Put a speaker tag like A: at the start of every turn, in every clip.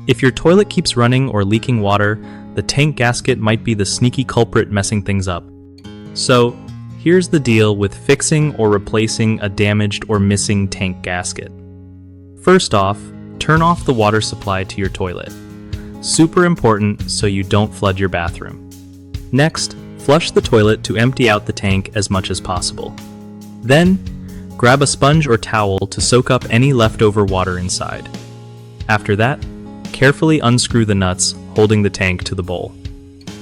A: If your toilet keeps running or leaking water, the tank gasket might be the sneaky culprit messing things up. So, here's the deal with fixing or replacing a damaged or missing tank gasket. First off, turn off the water supply to your toilet. Super important so you don't flood your bathroom. Next, flush the toilet to empty out the tank as much as possible. Then, grab a sponge or towel to soak up any leftover water inside. After that, carefully unscrew the nuts holding the tank to the bowl,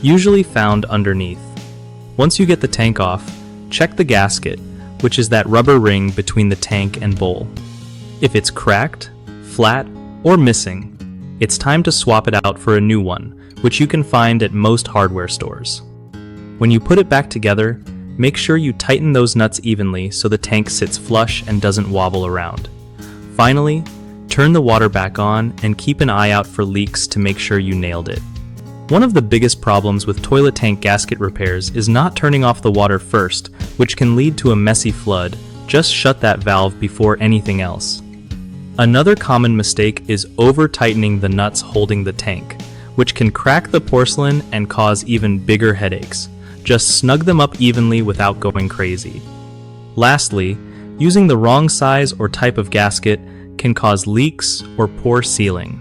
A: usually found underneath. Once you get the tank off, check the gasket, which is that rubber ring between the tank and bowl. If it's cracked, flat, or missing, it's time to swap it out for a new one, which you can find at most hardware stores. When you put it back together, make sure you tighten those nuts evenly so the tank sits flush and doesn't wobble around. Finally, turn the water back on and keep an eye out for leaks to make sure you nailed it. One of the biggest problems with toilet tank gasket repairs is not turning off the water first, which can lead to a messy flood. Just shut that valve before anything else. Another common mistake is over-tightening the nuts holding the tank, which can crack the porcelain and cause even bigger headaches. Just snug them up evenly without going crazy. Lastly, using the wrong size or type of gasket can cause leaks or poor sealing.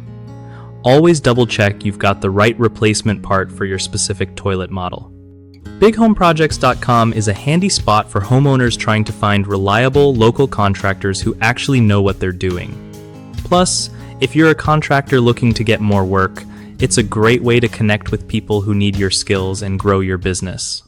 A: Always double-check you've got the right replacement part for your specific toilet model. BigHomeProjects.com is a handy spot for homeowners trying to find reliable local contractors who actually know what they're doing. Plus, if you're a contractor looking to get more work, it's a great way to connect with people who need your skills and grow your business.